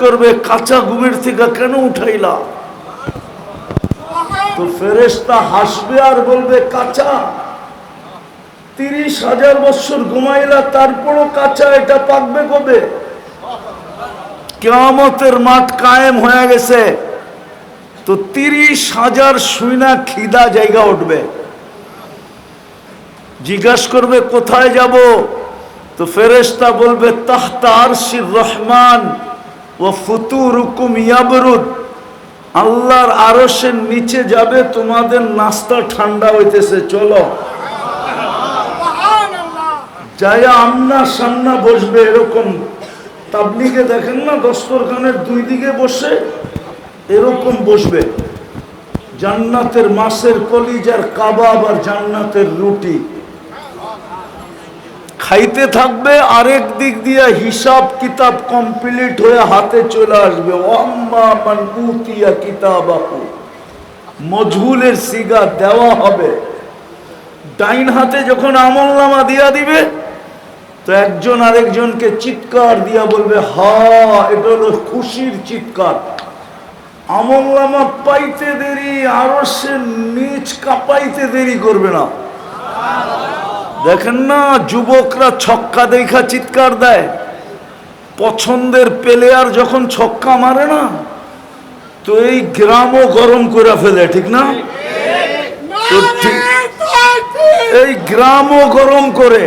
করবে কাঁচা ঘুমের থেকে কেন উঠাইলা? তো ফেরেশতা হাসবে আর বলবে কাঁচা 30,000 বছর ঘুমাইলা তারপরও কাঁচা, এটা পাকবে কবে? কিয়ামতের মাঠ কায়েম হয়ে গেছে, তো 30,000 শুইনা খিদা জায়গা উঠবে। জিজ্ঞাসা করবে কোথায় যাব? তো ফেরেশতা বলবে তাহতা আরশির রহমান ওয়া ফুতুরুকুম ইয়াবরুদ, আল্লাহর আরশের নিচে যাবে, তোমাদের নাস্তা ঠান্ডা হইতেছে, চলো। যায়া আমনা সামনা বসবে, এরকম তাবলিগে দেখেন না দস্তরখানের দুই দিকে বসে এরকম বসবে, জান্নাতের মাছের কলিজার কাবাব আর জান্নাতের রুটি খাইতে থাকবে, আরেক দিক দিয়ে হিসাব কিতাব কমপ্লিট হয়ে হাতে চলে আসবে। ওয়াম্মা মান উতিয়া কিতাবাহু, মজহুলের সিগা দেওয়া হবে। ডাইন হাতে যখন আমলনামা দিয়া দিবে, তো একজন আরেকজনকে চিৎকার দিয়া বলবে হা, এটা হলো খুশির চিৎকার। আমলনামা পাইতে দেরি, আরো সে নিচ কাঁপাইতে দেরি করবে না। দেখেন না যুবকরা ছক্কা দেখা চিৎকার দেয়, পছন্দের প্লেয়ার যখন ছক্কা মারে না, তো এই গ্রামও গরম করে ফেলে, ঠিক না? তো এই গ্রামও গরম করে,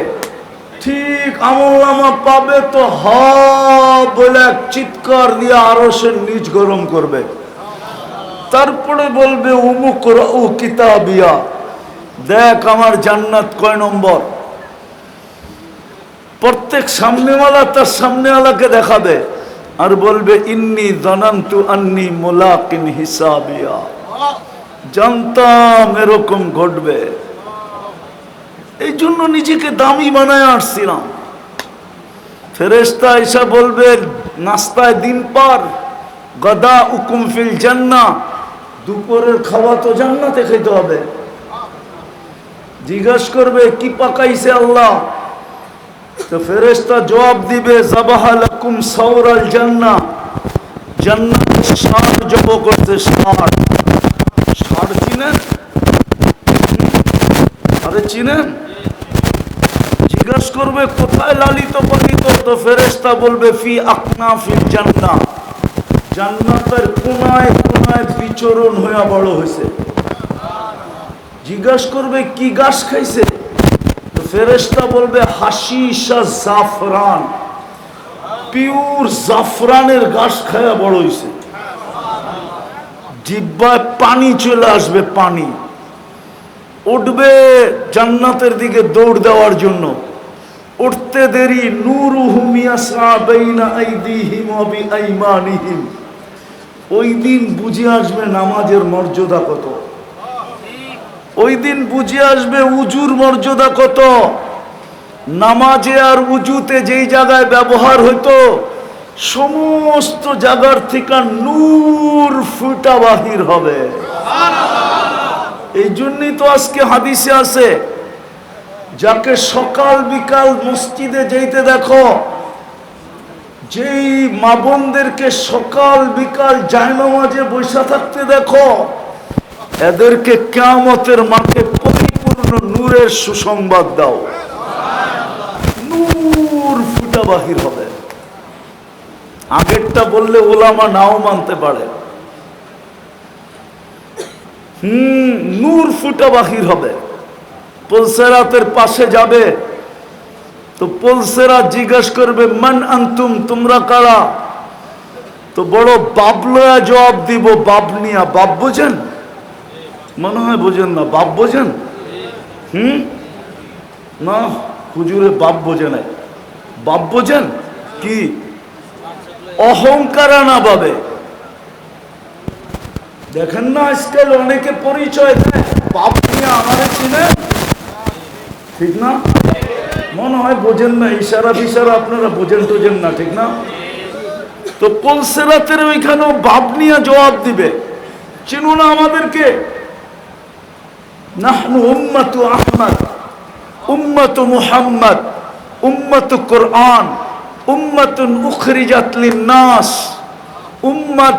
ঠিক আমলনামা পাবে তো হা বলে চিৎকার দিয়ে আরো সে নিচ গরম করবে। তারপরে বলবে উমুক রাউ কিতাবিয়া, দেখ আমার জান্নাত কয় নম্বর। প্রত্যেক সামনেওয়ালা তার সামনেওয়ালাকে দেখাবে আর বলবে ইন্নী জানান্তু আন্নী মুলাকিন হিসাবিয়া, জানতাম এরকম ঘটবে, এই জন্য নিজেকে দামি বানায় আসছিলাম। ফেরেশতা এসে বলবে নাস্তায় দিন পার, গদা উকুম ফিল জান্নাহ, দুপুরের খাওয়া তো জান্নাতে খেতে হবে। জিজ্ঞাসা করবে কি পাকাইছে আল্লাহ? তো ফেরেশতা জবাব দিবে যাবাহা লাকুম সাওরাল জান্নাহ, জান্নাতের ষাঁড় জব করতে। ষাঁড় চিনেন? আরে চিনেন? জিজ্ঞাসা করবে কোথায় লালিত পালিত? তো ফেরেশতা বলবে ফি আকনাফিল জান্নাহ, জান্নাতের কোনায় কোনায় বিচরণ হয়ে বড় হয়েছে। জিজ্ঞাসা করবে কি ঘাস খাইছে? তো ফেরেশতা বলবে হাশিশা জাফরান, পিওর জাফরানের ঘাস খায়া বড় হয়েছে। জিহ্বায় পানি চলে আসবে, পানি উঠবে জান্নাতের দিকে দৌড় দেওয়ার জন্য। উঠতে দেরি নূরুহুম ইয়াসআ বাইনা আইদিহিম ওয়া বিআইমানিহিম, ওই দিন বুঝে আসবে নামাজের মর্যাদা কত, ওই দিন বুঝে আসবে উজুর মর্যাদা কত। নামাজে আর উজুতে যেই জায়গায় ব্যবহার হইতো, সমস্ত জায়গার থেকে নূর ফুটা বাহির হবে। এই জন্যই তো আজকে হাদিসে আছে, যাকে সকাল বিকাল মসজিদে যেতে দেখো, যেই মা বোনদেরকে সকাল বিকাল জায়নামাজে বসে থাকতে দেখো, এদেরকে কিয়ামতের মাঠে পরিপূর্ণ নূরের সুসংবাদ দাও, নূর ফুটা বাহির হবে। আগেরটা বললে ওলামা নাও মানতে পারে, নূর ফুটা বাহির হবে। পুলসেরাতের পাশে যাবে, তো পুলসেরাত জিজ্ঞাসা করবে মান আনতুম, তোমরা কারা? তো বড় বাবলয়া জবাব দিব, বাবনিয়া। বাপ বোঝেন? মনে হয় বোঝেন না। বাপ বোঝেন? না হুজুরে বাপ বোঝে নাই। বাপ বোঝেন কি? অহংকার না ভাবে। দেখেন না আজকাল অনেকে পরিচয় দেয় বাপ নিয়ে, আমারে চিনে, ঠিক না? মনে হয় বোঝেন না, ইশারা ফিশারা আপনারা বোঝেন টোঝেন না, ঠিক না? তো পুলসেরাতের ওইখানেও বাপ নিয়ে জবাব দিবে, চিনো না আমাদেরকে? নাহনু উম্মাতু আহমদ, উম্মাতু মুহাম্মদ, উম্মাতু কুরআন, উম্মাতুন উখরিজাত লিন-নাস। উম্মাত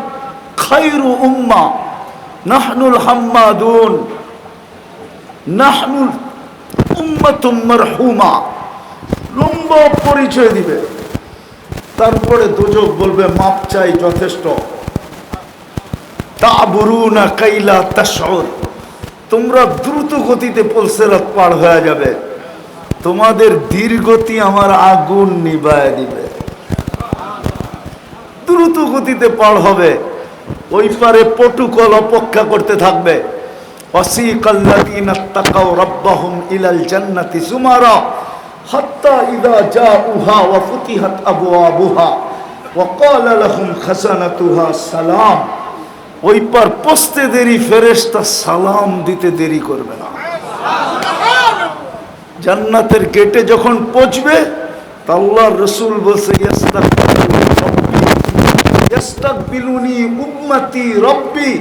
খায়রু উম্মাহ, নাহনুল হাম্মাদুন, নাহনুল উম্মাতুম মারহুমা, লম্বা পরিচয় দিবে। তারপরে দোজখ বলবে মাপ চাই, যথেষ্ট। তা'বুরুনা কাইলা তাশউর, তোমরা দ্রুত গতিতে পুলসিরাত পার হয়ে যাবে, তোমাদের ধীরগতি আমার আগুন নিভায় দিবে। দ্রুত গতিতে পার হবে, ওই পারে পটুকল অপেক্ষা করতে থাকবে। ওয়াসিকাল্লাযীনা তাকাউ রাব্বাহুম ইলাল জান্নাতি যুমারা হাত্তা ইযা জাউহা ওয়া ফুতিহাত আবওয়াবুহা ওয়া ক্বালা লাহুম খাযানাতুহা সালাম। ওই পার পৌঁছতে দেরি, ফেরেশতা সালাম দিতে দেরি করবে না। জান্নাতের গেটে যখন পৌঁছবে তা আল্লাহর রাসূল বলছে ইস্তাকবিলুনি উম্মতি রব্বি,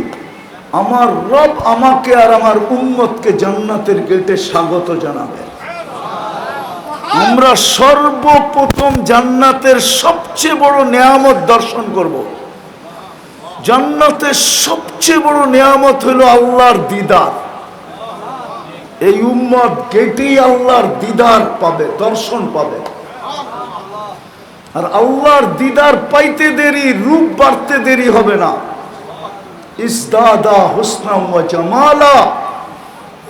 আমার রব আমাকে আর আমার উম্মতকে জান্নাতের গেটে স্বাগত জানাবে। আমরা সর্বপ্রথম জান্নাতের সবচেয়ে বড় নেয়ামত দর্শন করব। জান্নাতের সবচেয়ে বড় নেয়ামত হলো আল্লাহর দিদার। এই উম্মত গেটেই আল্লাহর দিদার পাবে, দর্শন পাবে। আর আল্লাহর দিদার পাইতে দেরি, রূপ বাড়তে দেরি হবে না। ইসদাদা হুসনা ওয়া জামালা,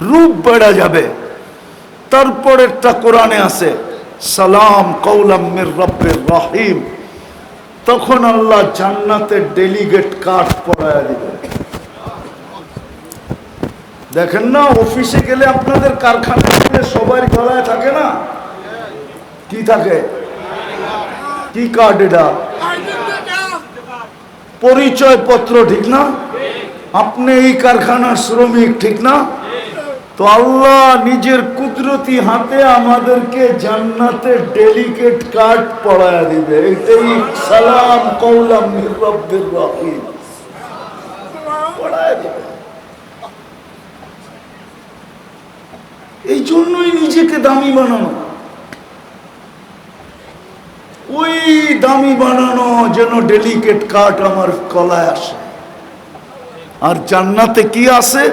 রূপ বেড়ে যাবে। তারপরেরটা কোরআনে আছে, সালাম কওলাম মির রাব্বির রহিম। তখন আল্লাহ জান্নাতের ডেলিগেট কার্ড পড়ায়া দিবে। দেখেন না, অফিসে গেলে আপনাদের কারখানায় গেলে সবার গলায় থাকে না, কি থাকে, কি কার্ড? এটা পরিচয় পত্র, ঠিক না? আপনি এই কারখানার শ্রমিক, ঠিক না? তো আল্লাহ নিজের কুদরতি হাতে আমাদেরকে জান্নাতের ডেলিগেট কার্ড পড়ায়া দিবে। এটাই সালাম কওলাম মির রাব্বির রহিম পড়ায়া দিবে। এই জন্যই নিজেকে দামি বানানো, ওই দামি বানানো যেন ডেলিগেট কার্ড আমার গলায় আসে। আর জান্নাতে কি আছে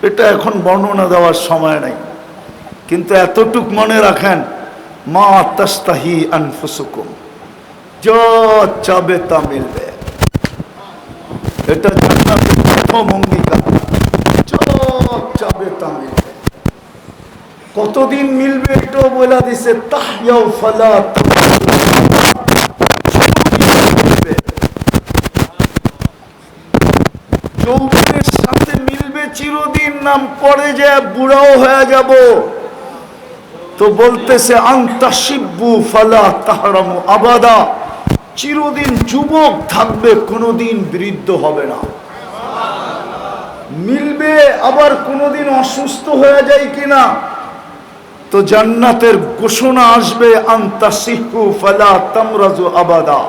এটা এখন বর্ণনা দেওয়ার সময় নাই, কিন্তু এতটুক মনে রাখেন, মা তাস্তাহি আনফুসুকুম, যা চাবে তা মিলবে। এটা জান্নাতের প্রথম অঙ্গীকার, যা চাবে তা মিলবে। কতদিন মিলবে এটাও বলে দিছে, তাহইয়াউ ফালা যৌবনের সাথে মিলবে চিরদিন, নাম পরে যায় বুড়াও হয়ে যাব। তো বলতেছে আনতা শিব্বু ফালা তাহরামু আবাদা, চিরদিন যুবক থাকবে, কোনোদিন বৃদ্ধ হবে না। মিলবে, আবার কোনোদিন অসুস্থ হয়ে যায় কিনা, তো জান্নাতের ঘোষণা আসবে আনতা সিহু ফালা তামরাজু আবাদা,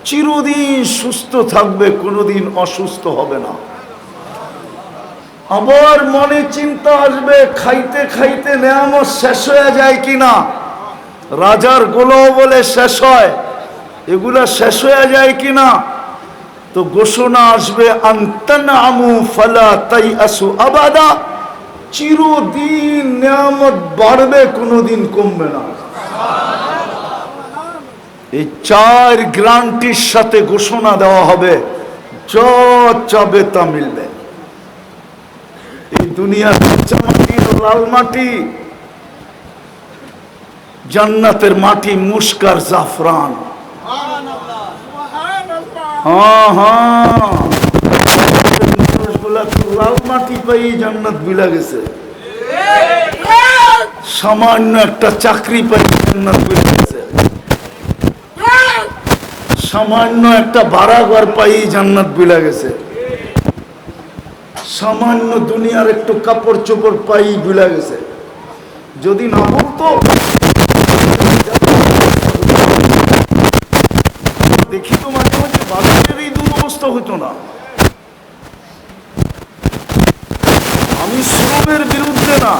চিরদিন সুস্থ থাকবে, কোনোদিন অসুস্থ হবে না। আবার মনে চিন্তা আসবে, খাইতে খাইতে নেয়ামত শেষ হয়ে যায় কিনা, রাজার গোলাও বলে শেষ হয়, এগুলা শেষ হয়ে যায় কিনা। তো ঘোষণা আসবে আনতানামু ফালা তাইআসু আবাদা, চিরদিন নেয়ামত বাড়বে, কোনোদিন কমবে না। এই চার গ্যারান্টির সাথে ঘোষণা দেওয়া হবে, যা চাবে তা মিলবে। এই দুনিয়ার কাঁচা মাটি, লাল মাটি, জান্নাতের মাটি মুস্কার জাফরান। হ্যাঁ হ্যাঁ, মানুষগুলা লাল মাটি পাই জান্নাত বিলা গেছে, সামান্য একটা চাকরি পাই জান্নাত বিলা গেছে, সামান্য একটা ভাড়া ঘর পাই জান্নাত বিলা গেছে, সামান্য দুনিয়ার একটু কাপড় চোপড় পাই বিলা গেছে। যদি না বলতো, দেখি তো মাঝে মাঝে বাজারের এই দুরবস্থা হইতো না। আমি শ্রমের বিরুদ্ধে না,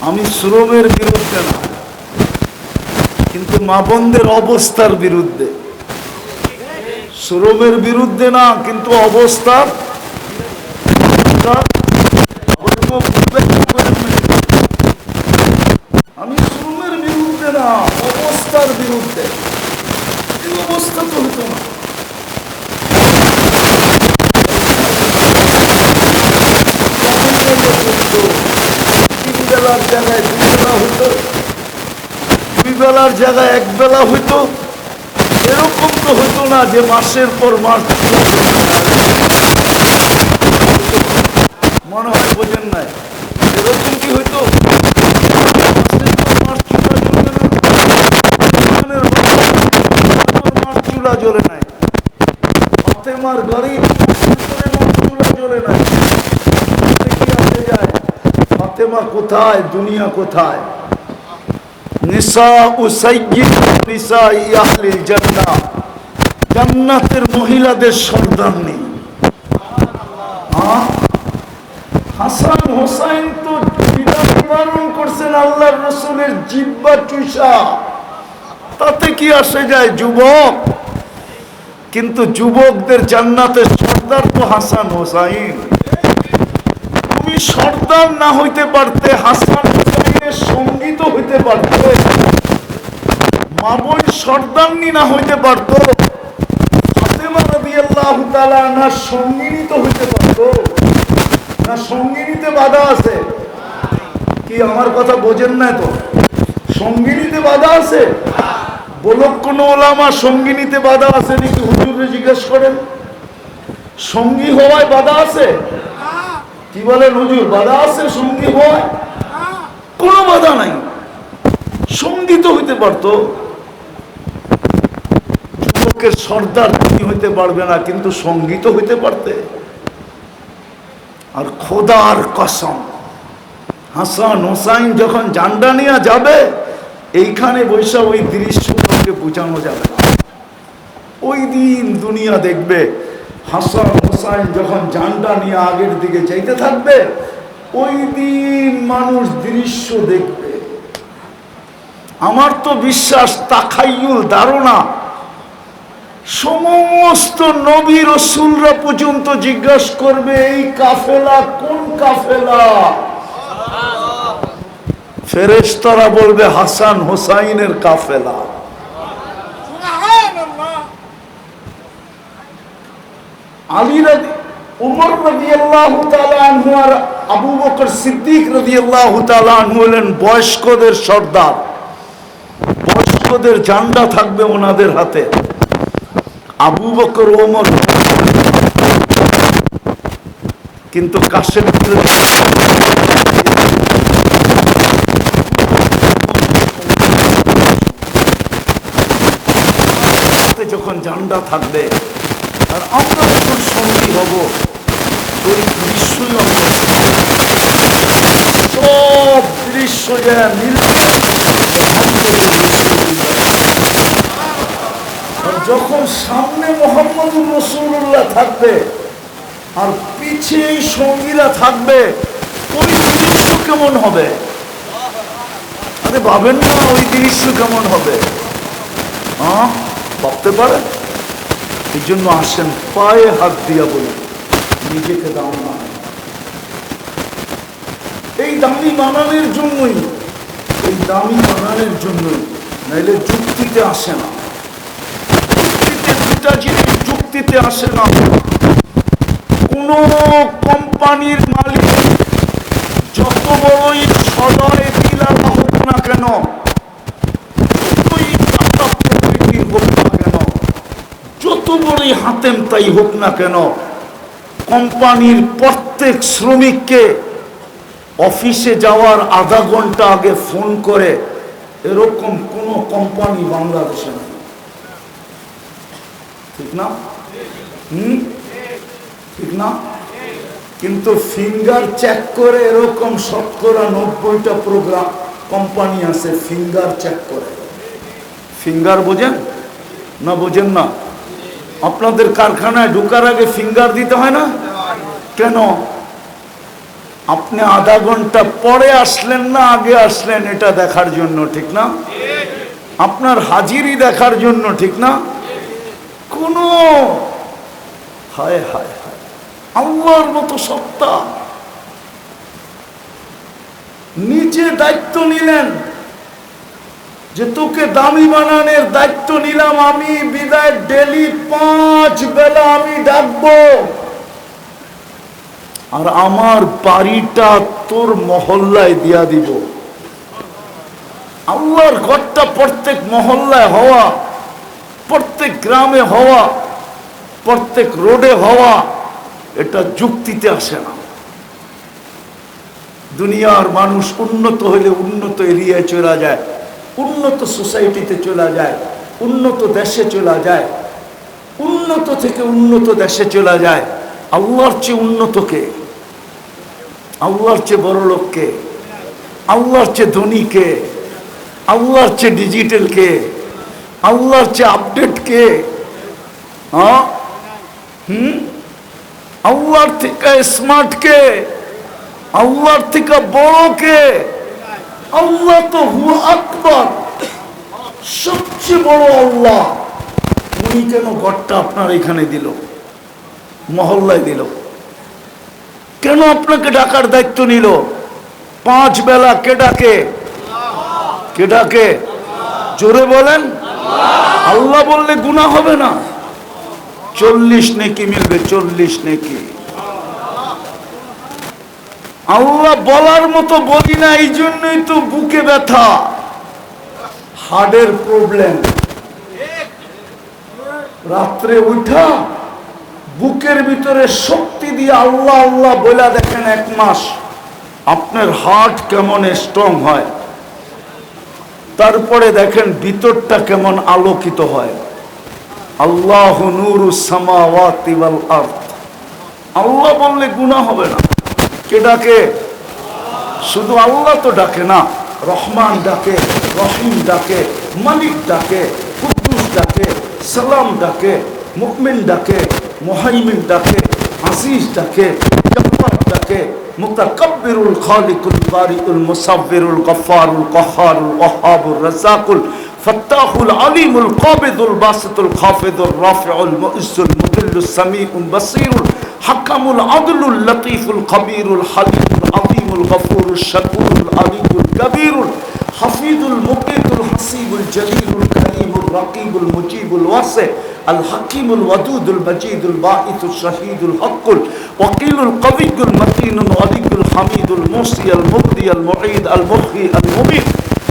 আমি শ্রমের বিরুদ্ধে না, কিন্তু মা বোনদের অবস্থার বিরুদ্ধে। শ্রমের বিরুদ্ধে না, কিন্তু অবস্থা আমি শ্রমের বিরুদ্ধে না, অবস্থার বিরুদ্ধে। এই অবস্থা তো হতো না। তিন বেলার জায়গায় দুই বেলা হইতো, দুই বেলার জায়গায় এক বেলা হইতো। এরকম তো হইতো না যে মাসের পর মাস। মনে হয় বোঝেন নাই, এরকম কি হইতো? চুলা জ্বলে নাই, ফাতেমার ঘরে চুলা জ্বলে নাই। ফাতেমা কোথায়, দুনিয়া কোথায়? জান্নাতের মহিলাদের সর্দার নেই। হাসান হোসাইন তো নিবারণ করছেন আল্লাহর রাসূলের জিহ্বা চুষা, তাতে কি আসে যায় যুবক? কিন্তু যুবকদের জান্নাতের সর্দার তো হাসান হোসাইন। তুমি সর্দার না হইতে পারতে, হাসান হোসাইনের সঙ্গীত হইতে পারতে। মা বোন সর্দারনি না হইতে পারত, ফাতেমা রাদিয়াল্লাহু তাআলা আনহার সঙ্গিনী তো হইতে পারত না। সঙ্গিনীতে বাধা আছে কি? আমার কথা বোঝেন না তো? সঙ্গিনীতে বাধা আছে? বলক কোন ওলামা সঙ্গিনীতে বাধা আছে নাকি? হুজুরে জিজ্ঞেস করেন, সঙ্গী হওয়ায় বাধা আছে? কি বলেন হুজুর, বাধা আছে সঙ্গী হওয়ায়? কোনো বাধা নাই, সঙ্গী তো হইতে পারতো। যুবকের সর্দার তুমি হইতে পারবে না, কিন্তু সঙ্গী তো হইতে পারতে। আর খোদার কসম, হাসান হোসাইন যখন জান্ডা নিয়ে যাবে, এইখানে বৈশা ওই দৃশ্যকে বোঝানো যাবে না। ওই দিন দুনিয়া দেখবে হাসান হোসাইন যখন জান্ডা নিয়ে আগের দিকে যাইতে থাকবে, ওই দিন মানুষ দৃশ্য দেখবে। আমার তো বিশ্বাস, তাখাইয়ুল, ধারণা, সমস্ত নবী রাসূলরা পর্যন্ত জিজ্ঞাসা করবে এই কাফেলা কোন কাফেলা? ফেরেশতারা বলবে হাসান হোসাইনের কাফেলা। আলী উমর রাদিয়াল্লাহু তাআলা আনহু আর আবু বকর সিদ্দিক রাদিয়াল্লাহু তাআলা আনহু হলেন বয়স্কদের সর্দার। বয়স্কদের ঝান্ডা থাকবে ওনাদের হাতে। আবু বকর ওমর কিন্তু কাশেম যখন ঝান্ডা থাকবে আর আমরা যখন সঙ্গী হব, ওই দৃশ্যই আমরা সব দৃশ্য যখন সামনে মুহাম্মদুর রাসূলুল্লাহ থাকবে আর পিছে এই সঙ্গীরা থাকবে, ওই দৃশ্য কেমন হবে? আরে ভাবেন না ওই দৃশ্য কেমন হবে? হ্যাঁ, ভাবতে পারেন? এই জন্য আসেন পায়ে হাত দিয়া বলি, নিজেকে দাম মানেন। এই দামি বানানোর জন্যই, এই দামি বানানোর জন্যই, নাইলে যুক্তিতে আসে না। যুক্তিতে দুটা জিনিস যুক্তিতে আসে না। কোন কোম্পানির মালিক যত বড়ই সদয় দিলার হোক না কেন, যত বড়ই হাতেম তাই হোক না কেন, কোম্পানির প্রত্যেক শ্রমিককে অফিসে যাওয়ার আধা ঘন্টা আগে ফোন করে, এরকম কোন কোম্পানি বাংলাদেশে নেই। ঠিক না? ঠিক না? কিন্তু ফিঙ্গার চেক করে এরকম শতকরা 90টা প্রোগ্রাম কোম্পানি আছে ফিঙ্গার চেক করে। ফিঙ্গার বোঝেন না? বোঝেন না? আপনাদের কারখানায় ঢোকার আগে ফিঙ্গার দিতে হয় না কেন? আপনি আধা ঘন্টা পরে আসলেন না আগে আসলেন এটা দেখার জন্য, ঠিক না? আপনার হাজিরি দেখার জন্য, ঠিক না? কোন হায় হায় হায়, আল্লাহর মতো সত্তা নিজে দায়িত্ব নিলেন যে তোকে দামি বানানোর দায়িত্ব নিলাম আমি, বিদায় ডেলি 5 বেলা আমি ডাকবো, আর আমার বাড়িটা তোর মহল্লায় দিয়া দিব। আল্লাহর ঘরটা প্রত্যেক মহল্লায় হওয়া, প্রত্যেক গ্রামে হওয়া, প্রত্যেক রোডে হওয়া, এটা যুক্তিতে আসে না। দুনিয়ার মানুষ উন্নত হলে উন্নত এরিয়ায় চলে যায়, উন্নত সোসাইটিতে চলে যায়, উন্নত দেশে চলে যায়, উন্নত থেকে উন্নত দেশে চলে যায়। আল্লাহর চেয়ে উন্নত কে? আল্লাহর চেয়ে বড় লোক কে? আল্লাহর চেয়ে ধনী কে? আল্লাহর চেয়ে ডিজিটাল কে? আল্লাহর চেয়ে আপডেট কে? আল্লাহর থেকে স্মার্ট কে? আল্লাহর থেকে বড় কে? আল্লাহ তো হুয়া আকবার, সবচেয়ে বড় আল্লাহ। উনি কেন ঘরটা আপনার এখানে দিল, মহল্লায় দিল? কেন আপনাকে ডাকার দায়িত্ব নিল? 5 বেলা কে ডাকে? কে ডাকে? জোরে বলেন। আল্লাহ বললে গুনাহ হবে না, 40 নেকি মিলবে, 40 নেকি। আল্লাহ বলার মতো বলি না, এই জন্যই তো বুকে ব্যথা, হার্টের প্রবলেম। রাত্রে উঠা বুকের ভিতরে শক্তি দিয়ে আল্লাহ আল্লাহ বলে দেখেন 1 মাস আপনার হার্ট কেমন স্ট্রং হয়, তারপরে দেখেন ভিতরটা কেমন আলোকিত হয়। আল্লাহু নূরুস সামাওয়াতি ওয়াল আরদ। আল্লাহ বললে গুনাহ হবে না। কে ডাকে? শুধু আল্লাহ তো ডাকে না, রহমান ডাকে, রহিম ডাকে, মালিক ডাকে, কুদ্দুস ডাকে, সালাম ডাকে, মুমিন ডাকে, মুহাইমিন ডাকে, আজিজ ডাকে, জব্বার ডাকে, মুতাকাব্বিরুল খালিকুল বারিউল মুসাব্বিরুল গফফারুল কাহ্হারুল ওয়াহ্হাবুর রাজ্জাকুল ফাত্তাহুল আলিমুল কাবিদুল বাসিতুল খাফিদুর রাফিউল মুইজ্জুল মুদিল্লুস সামিউল বাসীরুল হাকামুল আদলুল লতীফুল খবীরুল হালিমুল আযীমুল গফুরুশ শাকুরুল আলিয়ুল কবীরুল হাফিজুল মুকিতুল হাসিবুল জলিলুল করিমুল রাকিবুল মুজিবুল ওয়াসি আল হাকিমুল ওয়াদুদুল মজিদুল বাঈসুশ শাহীদুল হকুল ওয়াকিলুল কবিয়ুল মতিনুল আলিয়ুল হামিদুল মুসিয়াল মুবদিয়াল মুঈদ আল মুহয়ি আল মুমীত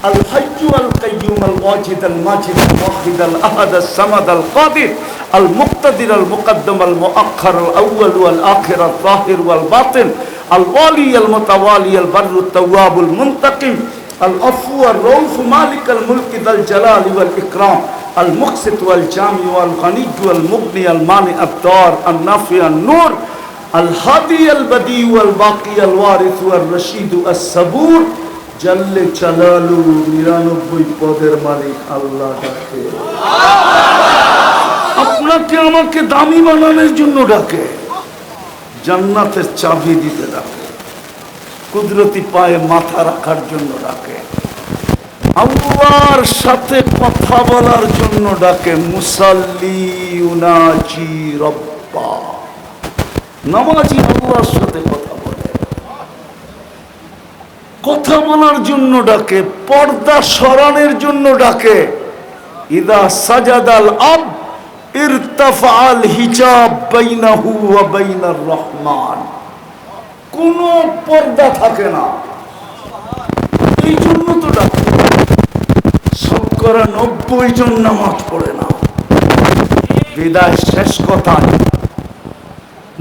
আল হাইয়্যু আল কাইয়্যুম আল ওয়াজিদ আল মাজিদ আল ওয়াহিদ আল আহাদ আল সামাদ আল কাদির আল মুক্তাদির আল মুকদ্দম আল মুআখ্খার আল আউয়াল ওয়াল আখির আল যাহির ওয়াল বাতিন আল ওয়ালি আল মুতাওয়ালি আল বাররু তাওয়াবুল মুনতাকিম আল আফু আর রউফ মালিক আল মুলক যাল জালালি ওয়াল ইকরাম আল মুকসিত ওয়াল জামি ওয়াল গনি ওয়াল মুগনি আল মানি আদ দার আল নাফি আন নূর আল হাদি আল বদি ওয়াল বাকি আল ওয়ারিস ওয়াল রশিদ আস সাবুর জাল্লে জালালু 99 পদের মালিক আল্লাহ ডাকে। আপনাকে আমাকে দামি বানানোর জন্য ডাকে, জান্নাতের চাবি দিতে ডাকে, কুদরতি পায়ে মাথা রাখার জন্য ডাকে, আল্লাহর সাথে কথা বলার জন্য ডাকে। মুসাল্লি ইউনাজি রব্বা, নামাজি আল্লাহর সাথে কথা বলে, কথা বলার জন্য ডাকে, পর্দা সরানোর জন্য ডাকে। ইদা সাজাদাল আব ইরতাফাল হিজাব বাইনাহু ওয়া বাইনার রহমান, কোনো পর্দা থাকে না, এই জন্য তো ডাকে। শতকরা 90 জন নামাজ পড়ে না। বিদায় শেষ কথা,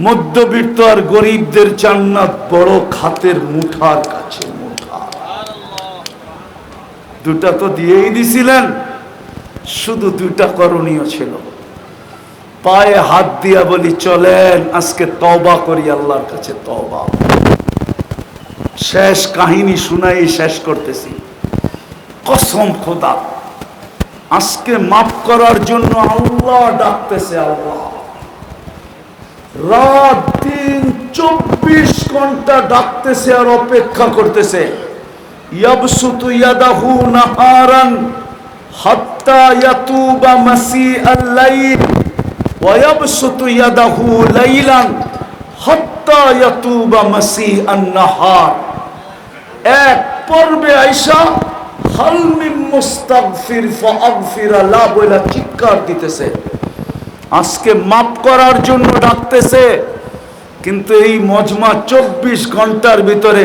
মধ্যবিত্ত আর গরিবদের জান্নাত বড় খাতের মুঠার কাছে। মুঠা দুটা তো দিয়েই দিছিলেন, শুধু 2টা করণীয় ছিল। পায়ে হাত দিয়া বলি চলেন আজকে তওবা করি আল্লাহর কাছে। তওবা শেষ কাহিনী শুনাই শেষ করতেছি। কসম খোদা, আজকে মাফ করার জন্য আল্লাহ ডাকতেছে। আল্লাহ রাত দিন 24 ঘন্টা ডাকতেছে আর অপেক্ষা করতেছে। ইয়াবসুতু ইয়াদাহু নাহারান হাত্তা ইয়াতুবা মাসিআল লাইল ওয়ায়াবসুতু ইয়াদাহু লাইলান হাত্তা ইয়াতুবা মাসিআন নাহার। এক পর্বে আয়েশা হাল মিন মুস্তাগফির ফাগফিরা লা বলে চিৎকার দিতেছে, আজকে মাফ করার জন্য ডাকতেছে। কিন্তু এই মজমা 24 ঘন্টার ভিতরে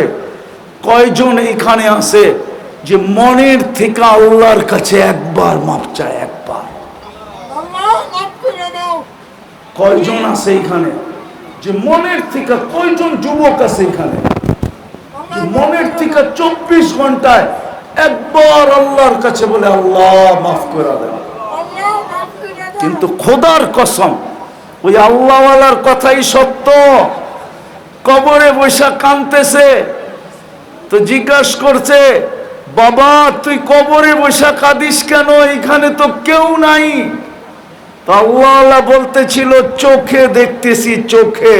কয়জন এখানে আছে যে মনের থেকে আল্লাহর কাছে একবার মাপ চায়? একবার। কয়জন আছে এখানে যে মনের থেকে? কয়জন যুবক আছে এখানে যে মনের থেকে 24 ঘন্টায় একবার আল্লাহর কাছে বলে আল্লাহ মাফ করে দেন? কিন্তু খোদার কসম, ওই আল্লাহওয়ালার কথাই সত্য। কবরে বৈশা কাঁদতেছে, তো জিজ্ঞাসা করছে, বাবা তুই কবরে বৈশা কাঁদিস কেন? এখানে তো কেউ নাই। তো আল্লাহওয়ালা বলতেছিল, চোখে দেখতেছি, চোখে।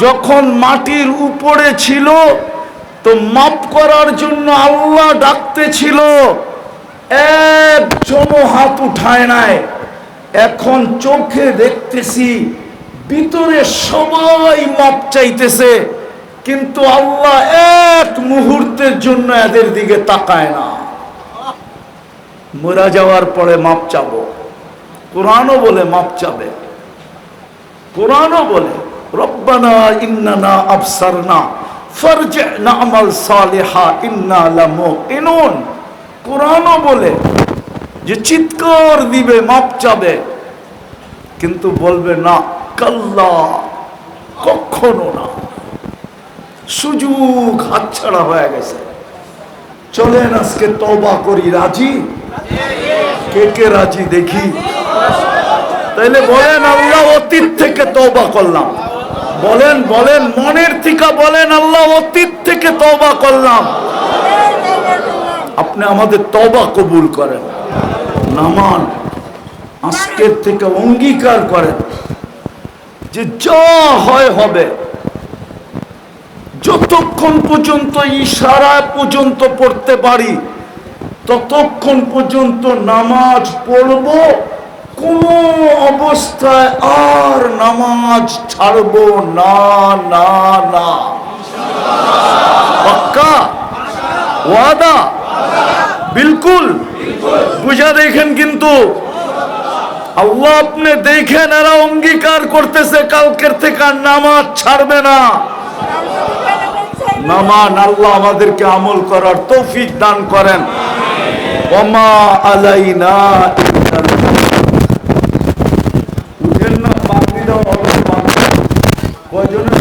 যখন মাটির উপরে ছিল তো মাপ করার জন্য আল্লাহ ডাকতেছিল, একজনও হাত উঠায় নাই। এখন চোখে দেখতেছি, ভিতরে সবাই মাপ চাইতেছে, কিন্তু আল্লাহ এক মুহূর্তের জন্য এদের দিকে তাকায় না। মরা যাওয়ার পরে মাপ চাবো। কোরআনও বলে মাপ চাবে, কোরআনও বলে রব্বানা ইন্নানা আবসারনা ফারজি'না আমাল সালিহা ইন্না লামুকিনুন। কোরআনও বলে যে চিৎকার দিবে, মাপ চাবে, কিন্তু বলবে না, কাল্লা, কখনো না। সুযোগ হাতছাড়া হয়ে গেছে। চলেন আজকে তওবা করি। রাজি? কে কে রাজি দেখি? তাইলে বলেন আল্লাহ অতীত থেকে তওবা করলাম। বলেন বলেন, মনের থেকে বলেন আল্লাহ অতীত থেকে তওবা করলাম। আপনি আমাদের তওবা কবুল করেন। নামান আজকের থেকে অঙ্গীকার করেন যে যা হয় হবে। যতক্ষণ পর্যন্ত ইশারা পর্যন্ত পড়তে পারি ততক্ষণ পর্যন্ত নামাজ পড়ব, কোন অবস্থায় আর নামাজ ছাড়ব না, না, না। পাক্কা ওয়াদা? বিলকুল। বুঝা দেখেন, কিন্তু আল্লাহ আপনি দেখেন এরা অঙ্গীকার করতেছে কালকের থেকে নামাজ ছাড়বে না। নামান আল্লাহ আমাদেরকে আমল করার তৌফিক দান করেন। ওমা আলাইনা বুঝেন না? বাকি দাও, কয়জনের